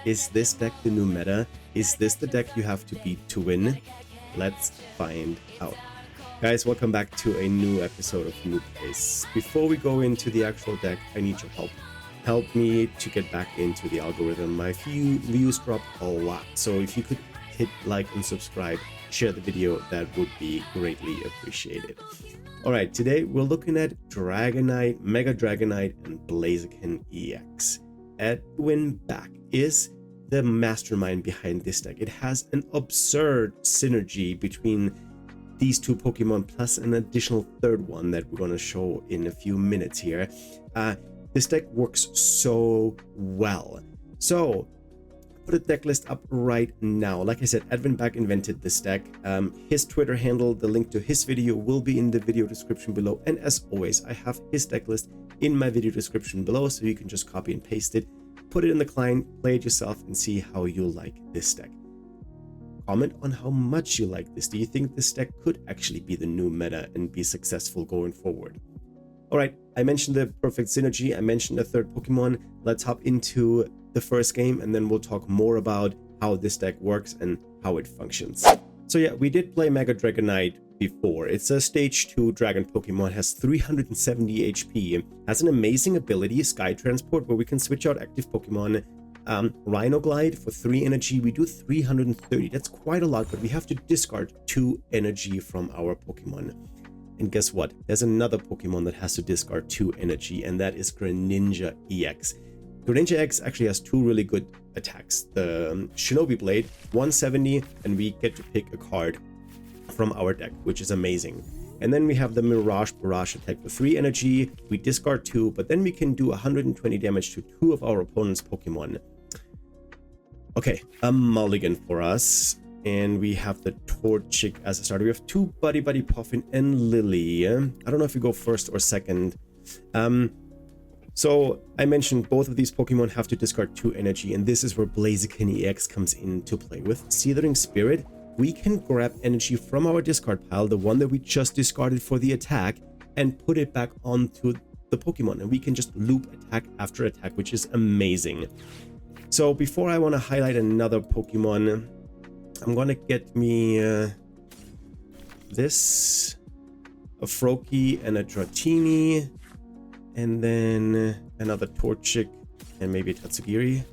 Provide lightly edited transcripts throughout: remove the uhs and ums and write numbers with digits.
Is this deck the new meta? Is this the deck you have to beat to win? Let's find out. Guys, welcome back to a new episode of Noob. Before we go into the actual deck, I need your help. Help me to get back into the algorithm. My views dropped a lot, so if you could hit like and subscribe, share the video, that would be greatly appreciated. Alright, today we're looking at Dragonite, Mega Dragonite, and Blaziken EX. Edwin back is the mastermind behind this deck. It has an absurd synergy between these two Pokemon plus an additional third one that we're going to show in a few minutes here. This deck works so well. So put a deck list up right now. Like I said, Edwin back invented this deck. His Twitter handle, the link to his video will be in the video description below. And as always, I have his deck list in my video description below, so you can just copy and paste it, put it in the client, play it yourself, and see how you like this deck. Comment on how much you like this. Do you think this deck could actually be the new meta and be successful going forward? Alright, I mentioned the perfect synergy, I mentioned the third Pokemon. Let's hop into the first game and then we'll talk more about how this deck works and how it functions. So yeah, we did play Mega Dragonite before. It's a stage 2 dragon Pokemon, has 370 HP, has an amazing ability, Sky Transport, where we can switch out active Pokemon. Rhino Glide for 3 energy, we do 330. That's quite a lot, but we have to discard 2 energy from our Pokemon. And guess what? There's another Pokemon that has to discard 2 energy, and that is Greninja EX. Greninja EX actually has 2 really good attacks. The Shinobi Blade, 170, and we get to pick a card from our deck, which is amazing. And then we have the Mirage Barrage attack for 3 energy. We discard 2, but then we can do 120 damage to 2 of our opponent's Pokemon. Okay, a mulligan for us. And we have the Torchic as a starter. We have 2 Buddy Puffin and Lily. I don't know if we go first or second. So I mentioned both of these Pokemon have to discard 2 energy, and this is where Blaziken EX comes into play. With Seethering Spirit, we can grab energy from our discard pile, the one that we just discarded for the attack, and put it back onto the Pokemon, and we can just loop attack after attack, which is amazing. So before I want to highlight another Pokemon, I'm gonna get me this, a Froakie and a Dratini, and then another Torchic and maybe a Tatsugiri.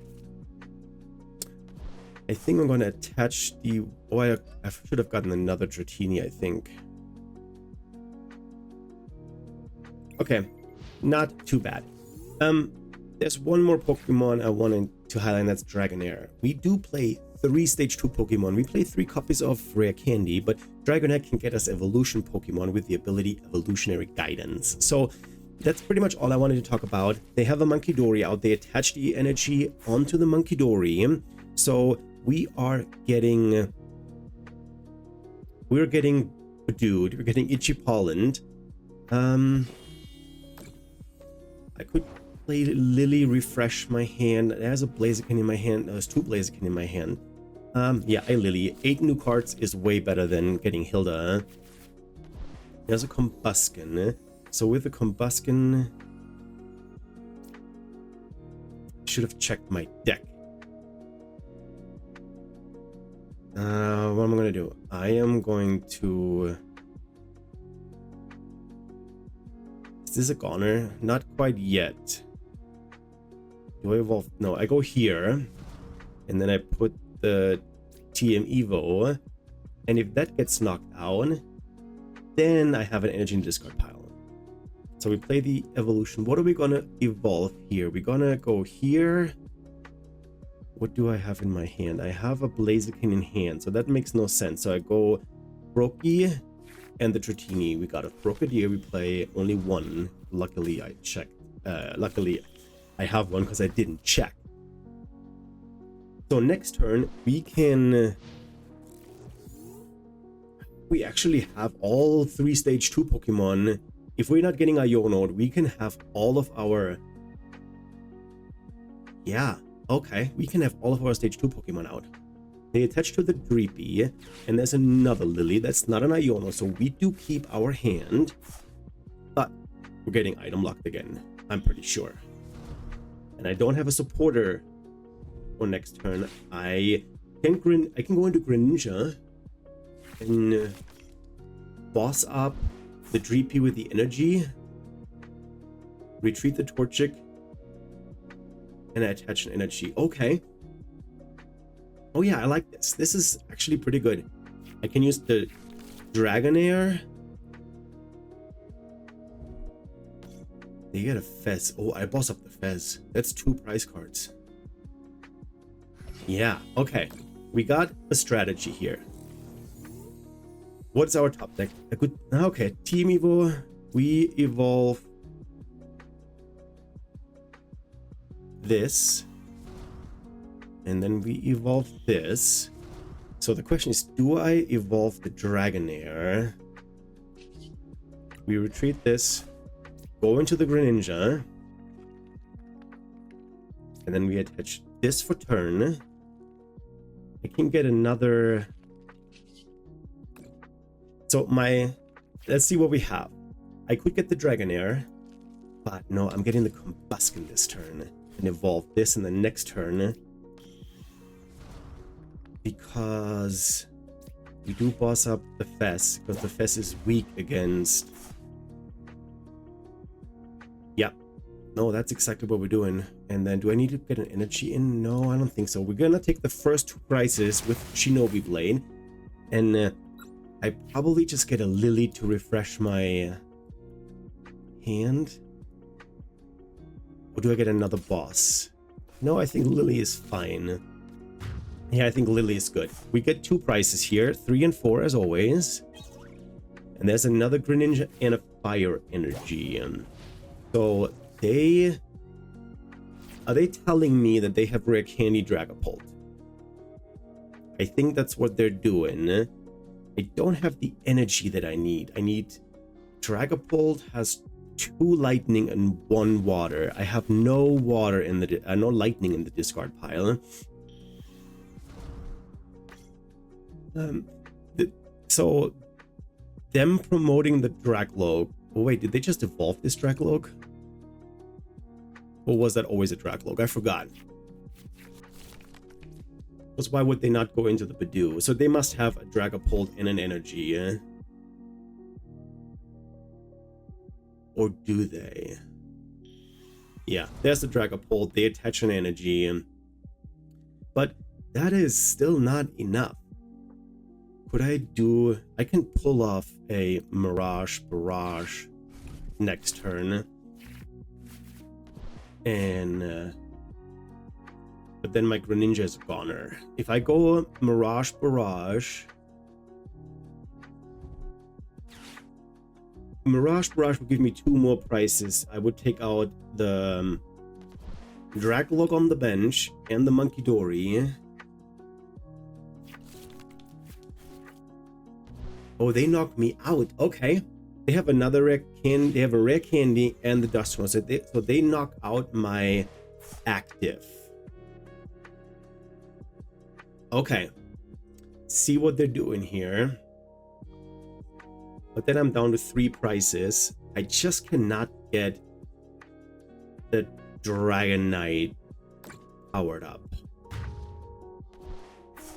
I think I'm gonna attach the... Oh, I should have gotten another Dratini, I think. Okay, not too bad. There's one more Pokemon I wanted to highlight, and that's Dragonair. We do play 3 stage 2 Pokemon. We play 3 copies of Rare Candy, but Dragonair can get us evolution Pokemon with the ability Evolutionary Guidance. So that's pretty much all I wanted to talk about. They have a Munkidori out. They attach the energy onto the Munkidori. So we are getting... We're getting Dude. We're getting Itchy Pollen. I could play Lily, refresh my hand. There's a Blaziken in my hand. There's 2 Blaziken in my hand. Yeah, a Lily. 8 new cards is way better than getting Hilda. There's a Combusken. So with the Combusken, I should have checked my deck. What am I going to do? I am going to... Is this a goner? Not quite yet. Do I evolve? No, I go here. And then I put the TM Evo. And if that gets knocked down, then I have an energy in discard pile. So we play the evolution. What are we gonna evolve here? We're gonna go here. What do I have in my hand? I have a Blaziken in hand, so that makes no sense. So I go Froakie and the Dratini. We got a Frogadier. We play only 1. Luckily, I checked. Luckily, I have 1 because I didn't check. So next turn, we can... We actually have all 3 stage 2 Pokemon. If we're not getting Ionode, we can have all of our... Yeah, okay. We can have all of our stage 2 Pokemon out. They attach to the Dreepy, and there's another Lily that's not an Iono, so we do keep our hand, but we're getting item locked again, I'm pretty sure. And I don't have a supporter for next turn. I can go into Greninja and boss up the Dreepy with the energy, retreat the Torchic, and attach an energy. Okay. Oh yeah, I like this. This is actually pretty good. I can use the Dragonair. They get a Fez. Oh, I boss up the Fez. That's 2 prize cards. Yeah, okay. We got a strategy here. What's our top deck? A good. Okay, Team Evo. We evolve this. And then we evolve this. So the question is, do I evolve the Dragonair? We retreat this. Go into the Greninja. And then we attach this for turn. I can get another. So let's see what we have. I could get the Dragonair, but no, I'm getting the Combusken this turn and evolve this in the next turn. Because we do boss up the Fez, because the Fez is weak against. Yeah, no, that's exactly what we're doing. And then do I need to get an energy in? No, I don't think so. We're gonna take the first 2 prizes with Shinobi Blade, and I probably just get a Lily to refresh my hand. Or do I get another boss? No, I think Lily is fine. Yeah, I think Lily is good. We get 2 prizes here, 3 and 4 as always. And there's another Greninja and a Fire Energy. So are they telling me that they have rare candy Dragapult? I think that's what they're doing. I don't have the energy that I need. Dragapult has 2 lightning and 1 water. I have no water in the no lightning in the discard pile. So them promoting the Dragloak. Oh wait, did they just evolve this Dragloak? Or was that always a Dragloak? I forgot. Because why would they not go into the Badoo? So they must have a Dragapult and an energy, eh? Or do they? Yeah, there's the Dragapult. They attach an energy. But that is still not enough. Could I can pull off a Mirage Barrage next turn. And but then my Greninja is a goner. If I go Mirage Barrage will give me 2 more prizes. I would take out the Dragloak on the bench and the Monkey Dory. Oh, they knocked me out. Okay. They have another rare candy. They have a rare candy and the dust one. So they knock out my active. Okay. See what they're doing here. But then I'm down to 3 prizes. I just cannot get the Dragonite powered up.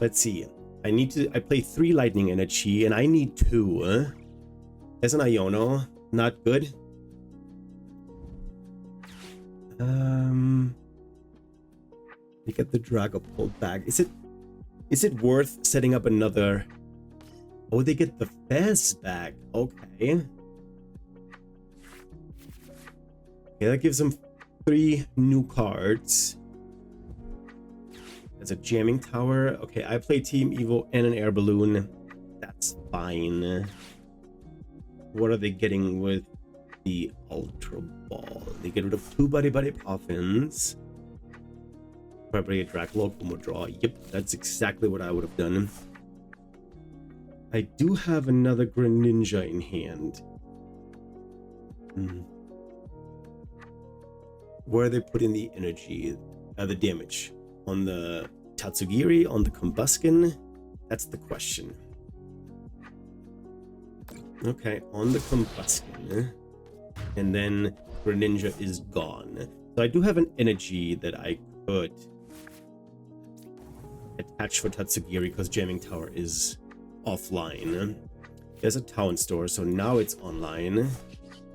Let's see. I play 3 lightning energy and I need 2. There's an Iono. Not good. You get the Dragapult back. Is it worth setting up another? Oh, they get the Fez back. Okay. Okay, that gives them 3 new cards. There's a jamming tower. Okay, I play Team Evo and an air balloon. That's fine. What are they getting with the Ultra Ball? They get rid of 2 Buddy Poffins. Probably a Dragloak, 1 more draw. Yep, that's exactly what I would have done. I do have another Greninja in hand. Where are they putting the energy, the damage? On the Tatsugiri, on the Combusken? That's the question. Okay, on the Combusken. And then Greninja is gone. So I do have an energy that I could attach for Tatsugiri because Jamming Tower is offline. There's a town store, so now it's online.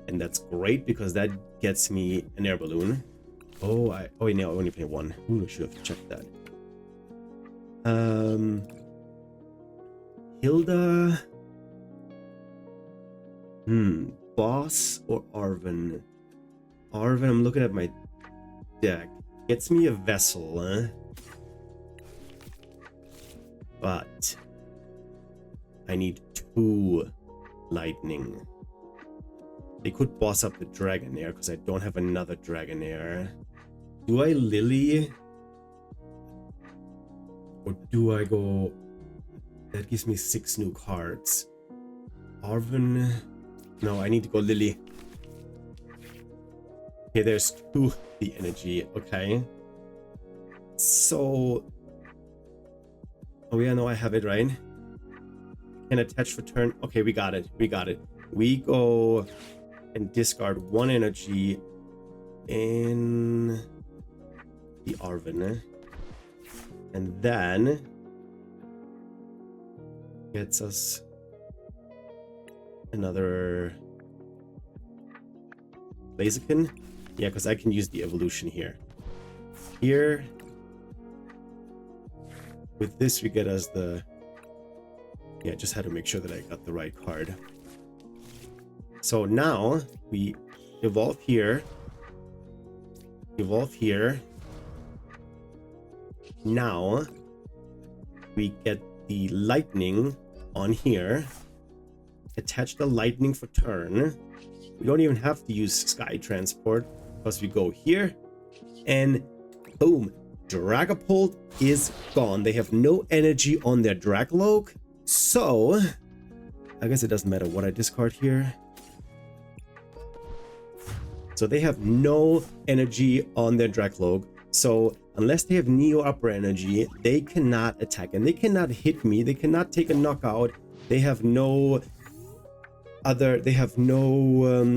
And that's great because that gets me an air balloon. Oh, wait, no, I only pay one. Ooh, I should have checked that. Hilda. Boss or Arven? Arven, I'm looking at my deck. Gets me a vessel, huh? But I need 2 lightning. They could boss up the Dragonair because I don't have another Dragonair. Do I Lily? Or do I go... That gives me 6 new cards. Arven... No, I need to go Lily. Okay, there's 2 the energy. Okay. So... Oh yeah, no, I have it, right? Can attach for turn. Okay, we got it. We got it. We go and discard 1 energy in the Arven. And then gets us another Blaziken. Yeah, because I can use the evolution here. Here. With this, we get us the... Yeah, just had to make sure that I got the right card. So now we evolve here. Evolve here. Now we get the lightning on here. Attach the lightning for turn. We don't even have to use Sky Transport because we go here and boom, Dragapult is gone. They have no energy on their Dragloak. So I guess it doesn't matter what I discard here. So they have no energy on their Dragloak. So unless they have Neo Upper Energy, they cannot attack and they cannot hit me. They cannot take a knockout. They have no other, they have no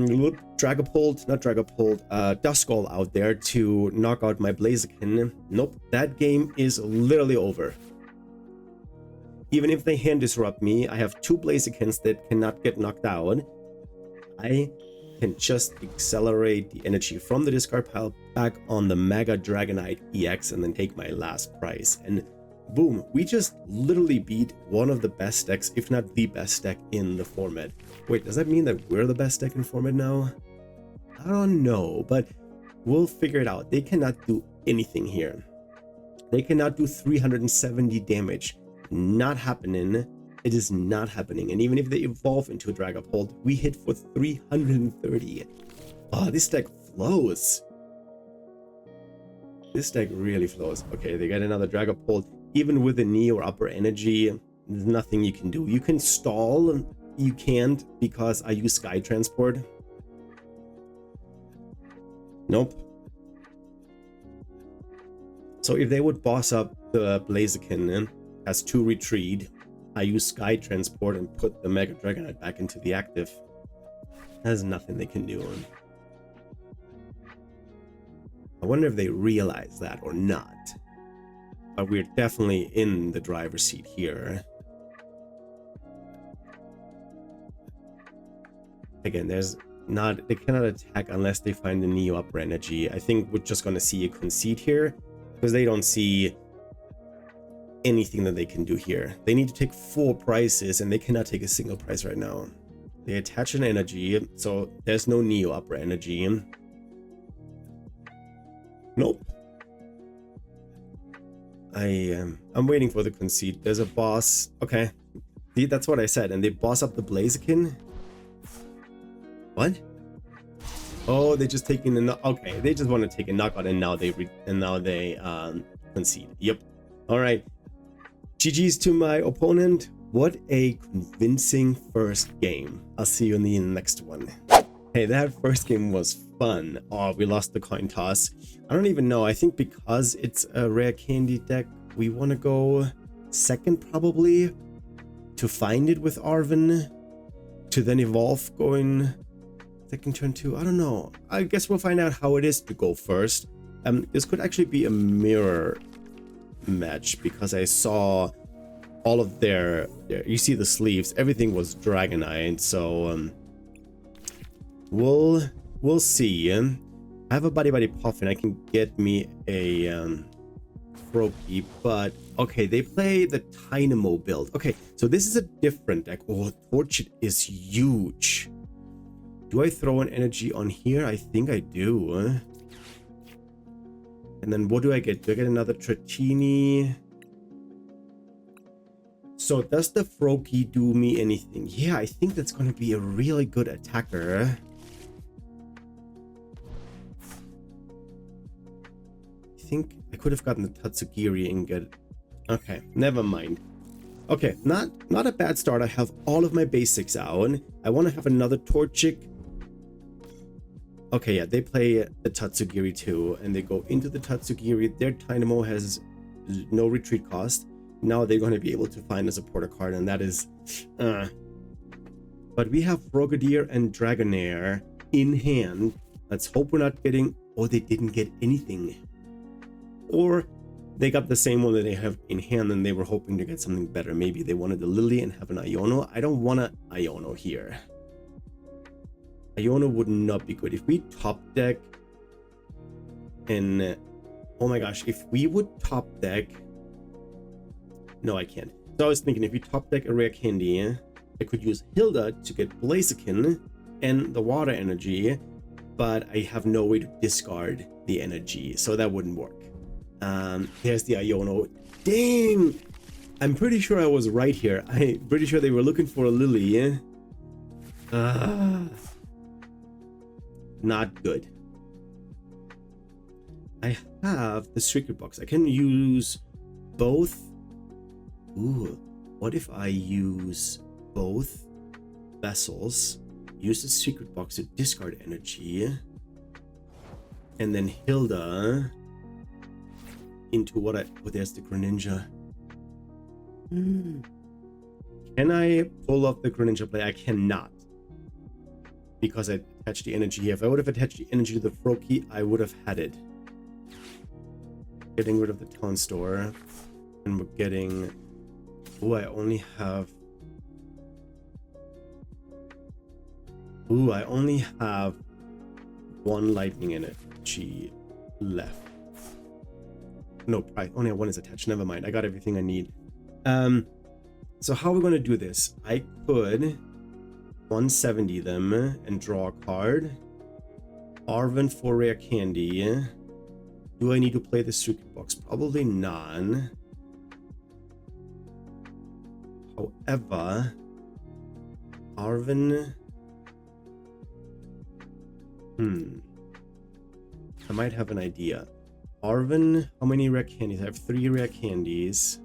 Dragapult, not Dragapult, Duskull out there to knock out my Blaziken. Nope, that game is literally over. Even if they hand disrupt me, I have 2 Blazikens that cannot get knocked out. I can just accelerate the energy from the discard pile back on the Mega Dragonite EX and then take my last prize. And boom, we just literally beat one of the best decks, if not the best deck in the format. Wait, does that mean that we're the best deck in format now? I don't know, but we'll figure it out. They cannot do anything here. They cannot do 370 damage. Not happening. It is not happening. And even if they evolve into a Dragapult, we hit for 330. Oh, this deck flows. This deck really flows. Okay, they get another Dragapult. Even with the Neo Upper Energy, there's nothing you can do. You can stall. You can't because I use Sky Transport. Nope. So if they would boss up the Blaziken, has 2 retreat, I use Sky Transport and put the Mega Dragonite back into the active. There's nothing they can do. I wonder if they realize that or not. But we're definitely in the driver's seat here. Again, there's not, they cannot attack unless they find the Neo Upper Energy. I think we're just gonna see a concede here because they don't see anything that they can do here. They need to take 4 prizes and they cannot take a single prize right now. They attach an energy, so there's no Neo Upper Energy. Nope. I'm waiting for the concede. There's a boss. Okay, see, that's what I said. And they boss up the Blaziken. What? Oh, they're just taking the okay. They just want to take a knockout, and now they concede. Yep. All right. GG's to my opponent. What a convincing first game. I'll see you in the next one. Hey, that first game was fun. Oh, we lost the coin toss. I don't even know. I think because it's a rare candy deck, we want to go second probably to find it with Arven, to then evolve going second turn 2. I don't know. I guess we'll find out how it is to go first. This could actually be a mirror match because I saw all of their you see the sleeves, everything was Dragonite, so we'll see. I have a buddy Puffin. I can get me a Froakie, but okay, they play the Dynamo build. Okay, so this is a different deck. Oh, Torchid is huge. Do I throw an energy on here? I think I do. And then what do I get? Do I get another Tratini? So does the Froakie do me anything? Yeah, I think that's going to be a really good attacker. I think I could have gotten the Tatsugiri and get... Okay, never mind. Okay, not a bad start. I have all of my basics out. I want to have another Torchic. Okay, yeah, they play the Tatsugiri too, and they go into the Tatsugiri. Their Dynamo has no retreat cost. Now they're going to be able to find a supporter card, and that is... But we have Frogadier and Dragonair in hand. Let's hope we're not getting... Oh, they didn't get anything. Or they got the same one that they have in hand, and they were hoping to get something better. Maybe they wanted the Lily and have an Iono. I don't want an Iono here. Iono would not be good. If we top deck and... Oh my gosh, if we would top deck... No, I can't. So I was thinking if we top deck a rare candy, I could use Hilda to get Blaziken and the water energy, but I have no way to discard the energy, so that wouldn't work. Here's the Iono. Dang! I'm pretty sure I was right here. I'm pretty sure they were looking for a Lily. Not good. I have the secret box. I can use both. Ooh, what if I use both vessels, use the secret box to discard energy, and then Hilda into what I... Oh, there's the Greninja. Can I pull off the Greninja play? I cannot. Because I attached the energy here. If I would have attached the energy to the Froakie, I would have had it. Getting rid of the Town Store. And we're getting... Oh, I only have... Ooh, I only have one lightning energy left. No, I only have one is attached. Never mind. I got everything I need. So how are we going to do this? I could 170 them and draw a card. Arven for rare candy. Do I need to play the secret box? Probably none. However, Arven... I might have an idea. Arven, how many rare candies? I have 3 rare candies.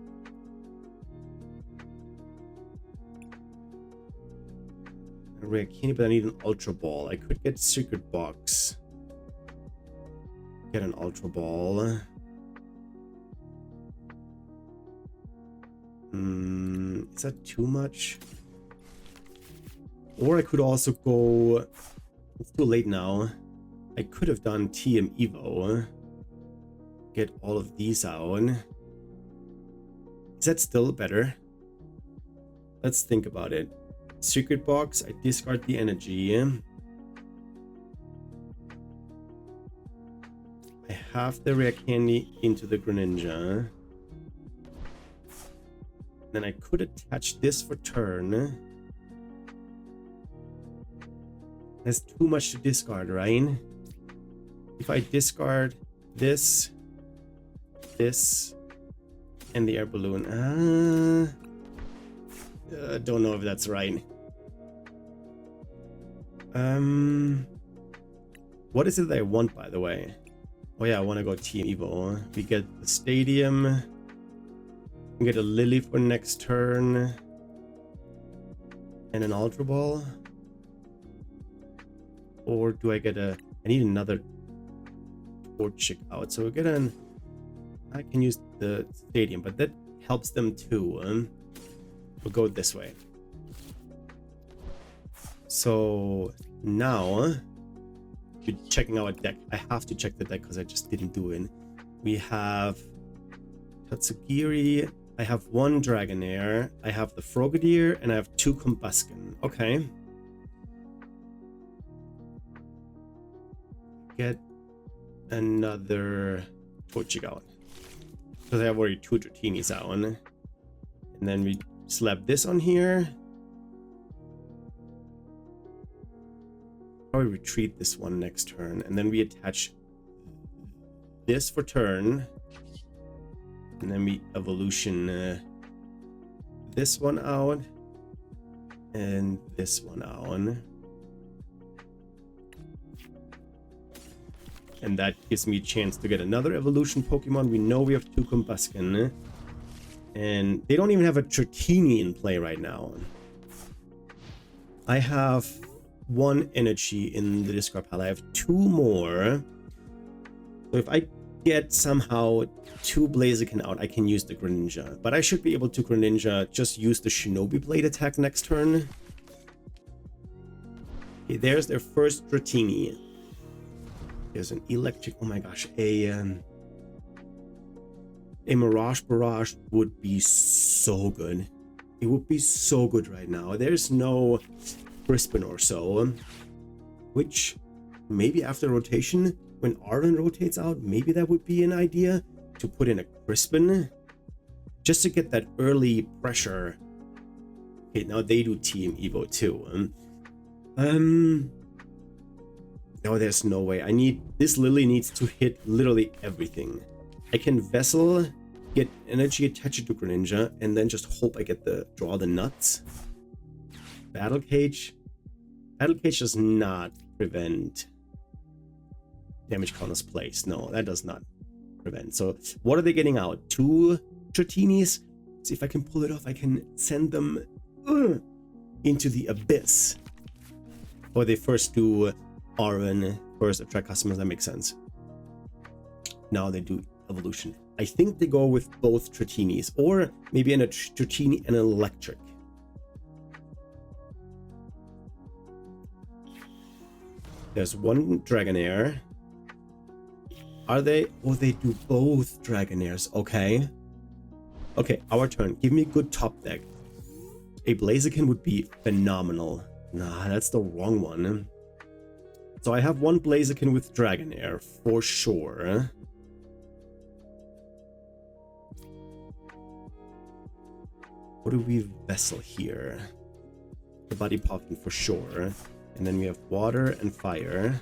A rare candy, but I need an Ultra Ball. I could get Secret Box. Get an Ultra Ball. Is that too much? Or I could also go... It's too late now. I could have done TM Evo. Get all of these out. Is that still better? Let's think about it. Secret box, I discard the energy. I have the rare candy into the Greninja. Then I could attach this for turn. There's too much to discard, right? If I discard this, and the air balloon, don't know if that's right. What is it that I want, by the way? Oh yeah, I want to go Team Evo. We get the stadium. We get a Lily for next turn, and an Ultra Ball. Or do I get a... I need another Torchic out. So we get an... I can use the stadium, but that helps them too. We'll go this way. So now... You're checking our deck. I have to check the deck because I just didn't do it. We have Tatsugiri. I have one Dragonair. I have the Frogadier, and I have 2 Combusken. Okay. Get another Torchic out. Because I have already 2 Dratinis out. And then we slap this on here. Probably retreat this one next turn. And then we attach this for turn. And then we evolution this one out. And this one out. And that gives me a chance to get another evolution Pokemon. We know we have 2 Combusken. And they don't even have a Dratini in play right now. I have 1 energy in the discard pile. I have 2 more. So if I get somehow 2 Blaziken out, I can use the Greninja. But I should be able to Greninja just use the Shinobi Blade attack next turn. Okay, there's their first Dratini. There's an electric, oh my gosh, a Mirage Barrage would be so good. It would be so good right now. There's no Crispin or so, which maybe after rotation, when Arden rotates out, maybe that would be an idea to put in a Crispin just to get that early pressure. Okay, now they do Team Evo too. No, there's no way. This Lily needs to hit literally everything. I can Vessel, get energy, attach it to Greninja, and then just hope I get draw the nuts. Battle Cage. Battle Cage does not prevent damage counters placed. No, that does not prevent. So what are they getting out? 2 Dratinis? See if I can pull it off. I can send them into the abyss. Or they first do Aron, first attract customers. That makes sense. Now they do evolution. I think they go with both Dratinis, or maybe a Dratini and an electric. There's 1 Dragonair. Are they? Oh, they do both Dragonairs. Okay. Okay, our turn. Give me a good top deck. A Blaziken would be phenomenal. Nah, that's the wrong one. So I have 1 Blaziken with Dragonair for sure. What do we Vessel here? The Body Popping for sure. And then we have water and fire.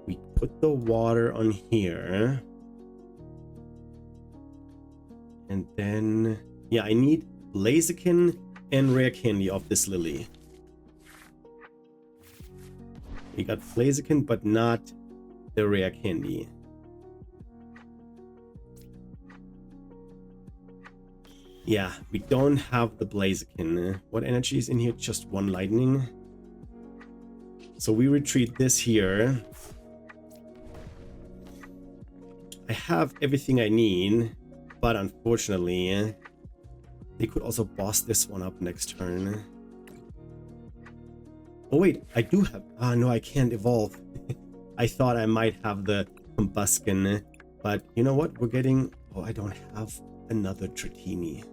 We put the water on here. And then, yeah, I need Blaziken and Rare Candy off this Lily. We got Blaziken, but not the Rare Candy. Yeah, we don't have the Blaziken. What energy is in here? Just 1 lightning. So we retreat this here. I have everything I need, but unfortunately, they could also boss this one up next turn. Oh wait, I do have... Ah, no, I can't evolve. I thought I might have the Combusken, but you know what? We're getting... Oh, I don't have another Dratini.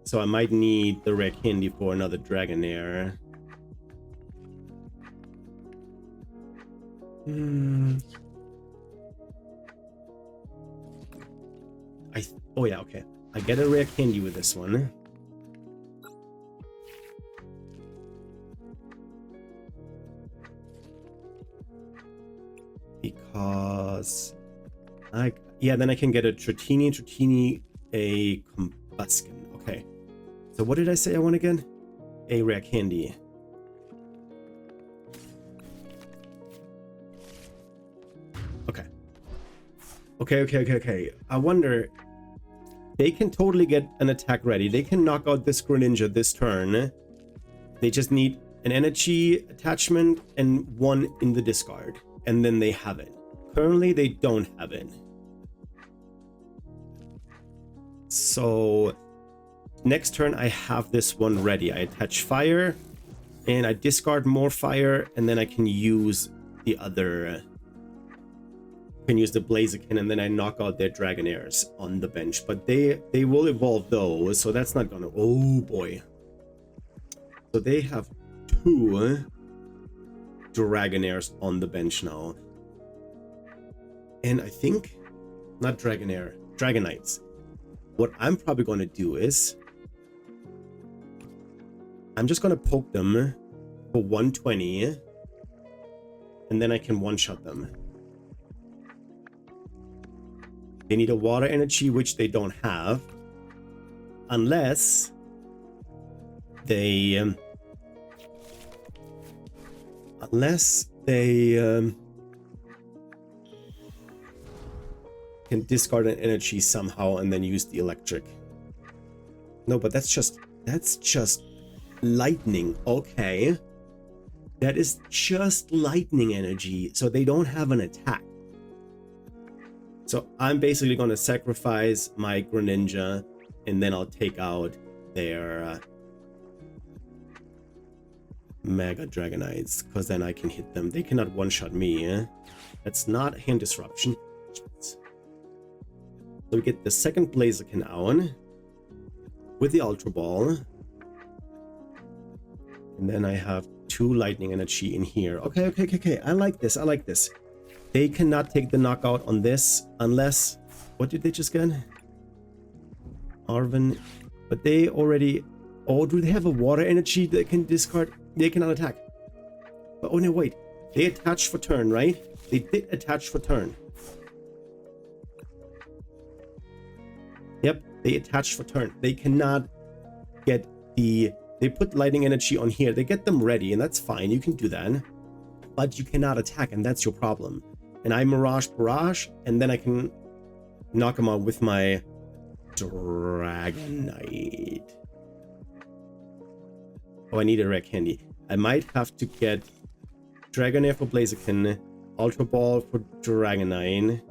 So I might need the Rare Candy for another Dragonair. Oh yeah, okay. I get a Rare Candy with this one. Because yeah, then I can get a Dratini, a Combusken. Okay. So what did I say I want again? A Rare Candy. Okay. Okay. I wonder... They can totally get an attack ready. They can knock out this Greninja this turn. They just need an energy attachment and 1 in the discard. And then they have it. Currently, they don't have it. So next turn, I have this one ready. I attach fire And I discard more fire, and then I can use the other... can use the Blaziken, and then I knock out their Dragonairs on the bench. But they will evolve those, so that's not gonna... Oh boy. So they have 2 Dragonairs on the bench now. And I think... not Dragonair, Dragonites. What I'm probably gonna do is... I'm just gonna poke them for 120, and then I can one-shot them. They need a water energy, which they don't have, unless they can discard an energy somehow and then use the electric. No, but that's just lightning. Okay, that is just lightning energy, so they don't have an attack. So I'm basically going to sacrifice my Greninja, and then I'll take out their Mega Dragonites, because then I can hit them. They cannot one-shot me. That's not hand disruption. So we get the second Blaziken out with the Ultra Ball. And then I have 2 lightning energy in here. Okay. I like this. They cannot take the knockout on this unless... what did they just get? Arven. But they already... oh, do they have a water energy that can discard? They cannot attack. But, oh no, wait. They attach for turn, right? They did attach for turn. Yep, they attach for turn. They cannot get the... they put lightning energy on here. They get them ready, and that's fine. You can do that. But you cannot attack, and that's your problem. And I Mirage Barrage, and then I can knock them out with my Dragonite. Oh, I need a rare candy. I might have to get Dragonair for Blaziken, Ultra Ball for Dragonite.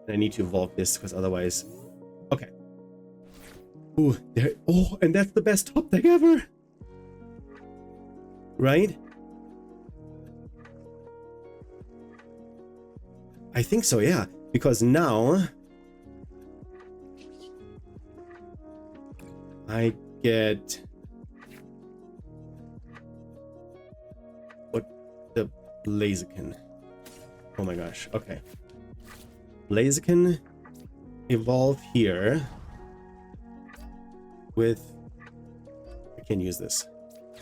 And I need to evolve this, because otherwise... okay. Ooh, there... oh, and that's the best top deck ever! Right? I think so, yeah. Because now... I get... what? The Blaziken. Oh my gosh, okay. Blaziken evolve here with... I can't use this.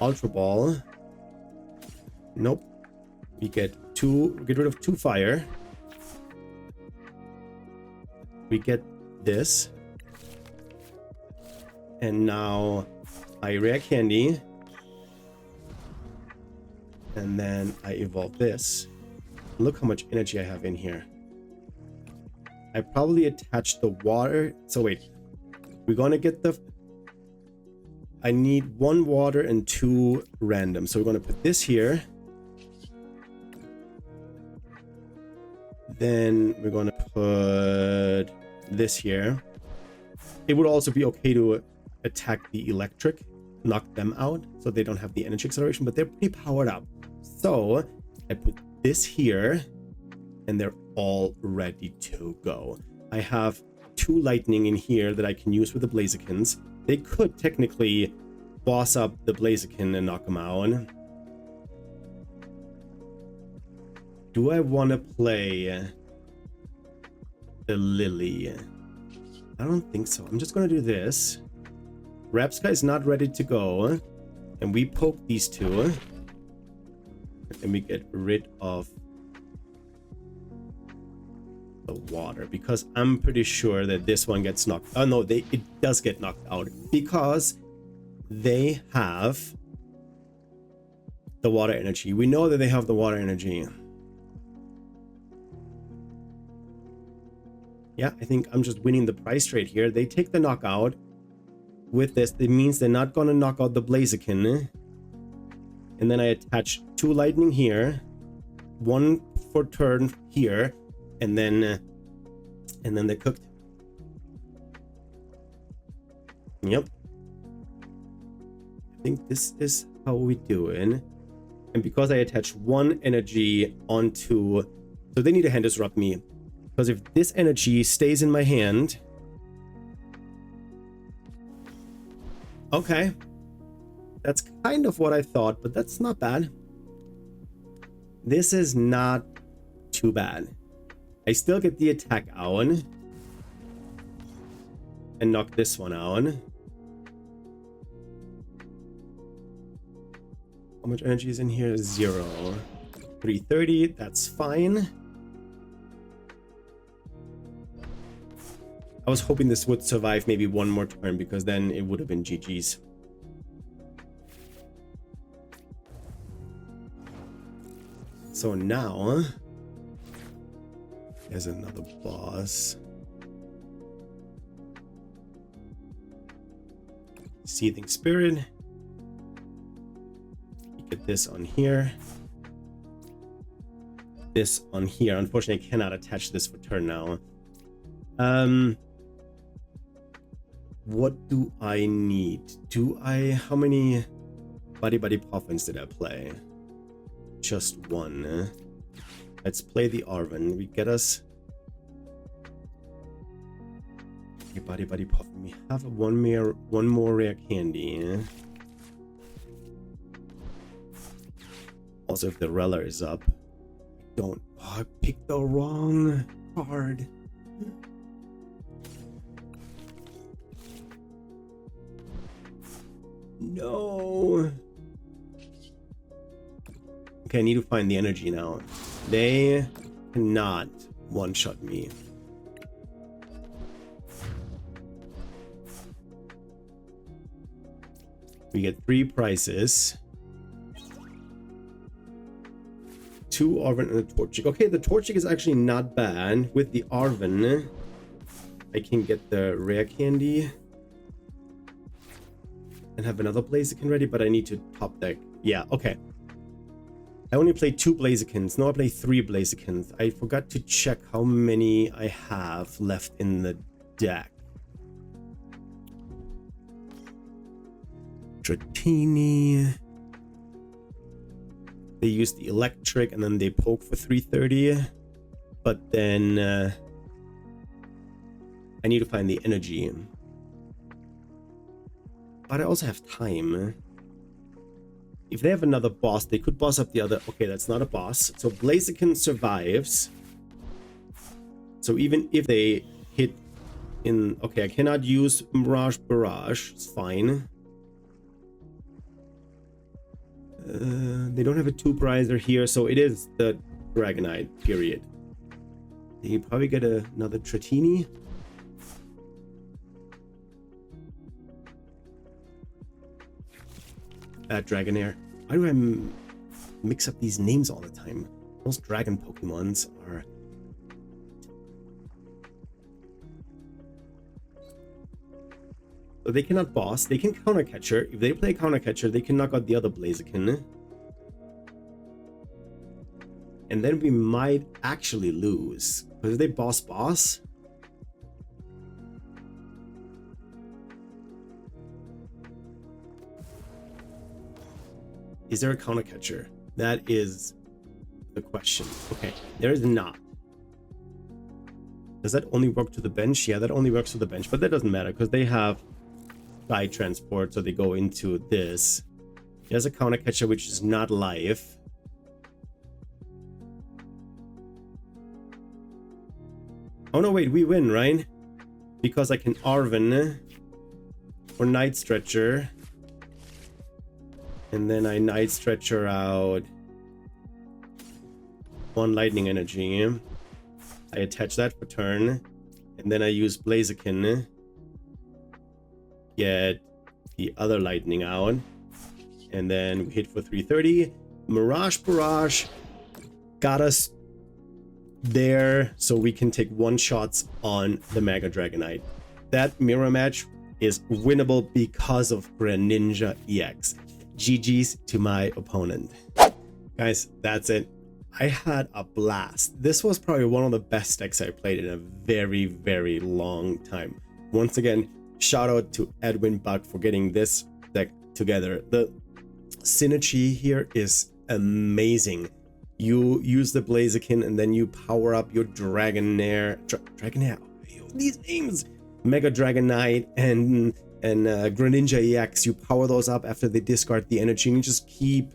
Ultra Ball. Nope. We get get rid of 2 fire. We get this. And now I rare candy. And then I evolve this. Look how much energy I have in here. I probably attached the water. So wait, we're gonna get the... I need 1 water and 2 random. So we're gonna put this here. Then we're gonna put this here. It would also be okay to attack the electric, knock them out, so they don't have the energy acceleration, but they're pretty powered up. So I put this here, and they're all ready to go. I have 2 lightning in here that I can use with the Blazikens. They could technically boss up the Blaziken and knock them out. Do I want to play the Lily? I don't think so. I'm just going to do this. Rapska is not ready to go. And we poke these 2. And we get rid of the water. Because I'm pretty sure that this one gets knocked... oh no, it does get knocked out. Because they have the water energy. We know that they have the water energy. Yeah, I think I'm just winning the price trade here. They take the knockout. With this, it means they're not going to knock out the Blaziken. And then I attach 2 lightning here. 1 for turn here. And then they're cooked. Yep. I think this is how we do it. And because I attach one energy onto... So they need a hand disrupt me. Because if this energy stays in my hand... Okay. That's kind of what I thought, but that's not bad. This is not too bad. I still get the attack out. And knock this one out. How much energy is in here? 0. 330, that's fine. I was hoping this would survive maybe one more turn, because then it would have been GG's. So now there's another boss. Seething Spirit. Get this on here. This on here. Unfortunately, I cannot attach this for turn now. What do I need? How many Buddy Poffins did I play? Just one. Let's play the Arven. We get us... Okay, Buddy Poffin. We have one more rare candy. Also, if the Reller is up. Don't... Oh, I picked the wrong card. No. Okay, I need to find the energy now. They cannot one-shot me. We get 3 prizes. 2 Arven and a Torchic. Okay, the Torchic is actually not bad. With the Arven, I can get the rare candy. And have another Blaziken ready, but I need to top deck. Yeah, okay. I only played 2 Blazikens. Now I play 3 Blazikens. I forgot to check how many I have left in the deck. Dratini. They use the electric and then they poke for 330. But then I need to find the energy. But I also have time. If they have another boss, they could boss up the other... Okay, that's not a boss. So Blaziken survives. So even if they hit in... Okay, I cannot use Mirage Barrage. It's fine. They don't have a 2-prizer here, so it is the Dragonite, period. They probably get another Dratini. Dragonair. Why do I mix up these names all the time? Most dragon Pokemons are... So they cannot boss. They can counter catcher. If they play counter catcher, they can knock out the other Blaziken. And then we might actually lose. Because if they boss... Is there a counter catcher? That is the question. Okay, there is not. Does that only work to the bench? Yeah, that only works to the bench, but that doesn't matter because they have Sky Transport, so they go into this. There's a counter catcher which is not live. Oh no, wait, we win, right? Because I can Arven or Night Stretcher. And then I Night Stretcher out 1 lightning energy. I attach that for turn. And then I use Blaziken. Get the other lightning out. And then we hit for 330. Mirage Barrage got us there so we can take 1-shots on the Mega Dragonite. That mirror match is winnable because of Greninja EX. GG's to my opponent. Guys, that's it. I had a blast. This was probably one of the best decks I played in a very, very long time. Once again, shout out to Edwin Buck for getting this deck together. The synergy here is amazing. You use the Blaziken and then you power up your Dragonair, Dragonair, these names, Mega Dragonite and Greninja EX. You power those up after they discard the energy, and you just keep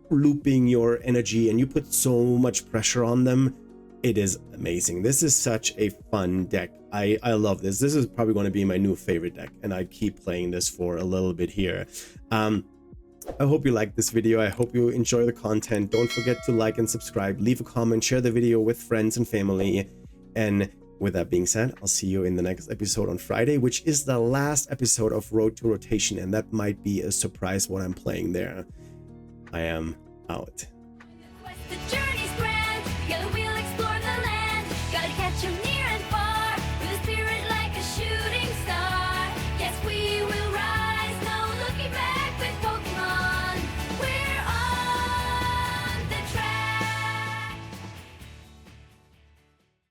looping your energy, and you put so much pressure on them. It is amazing. This is such a fun deck. I love this. This is probably going to be my new favorite deck, and I keep playing this for a little bit here. I hope you liked this video. I hope you enjoy the content. Don't forget to like and subscribe, leave a comment, share the video with friends and family. And with that being said, I'll see you in the next episode on Friday, which is the last episode of Road to Rotation, and that might be a surprise what I'm playing there. I am out.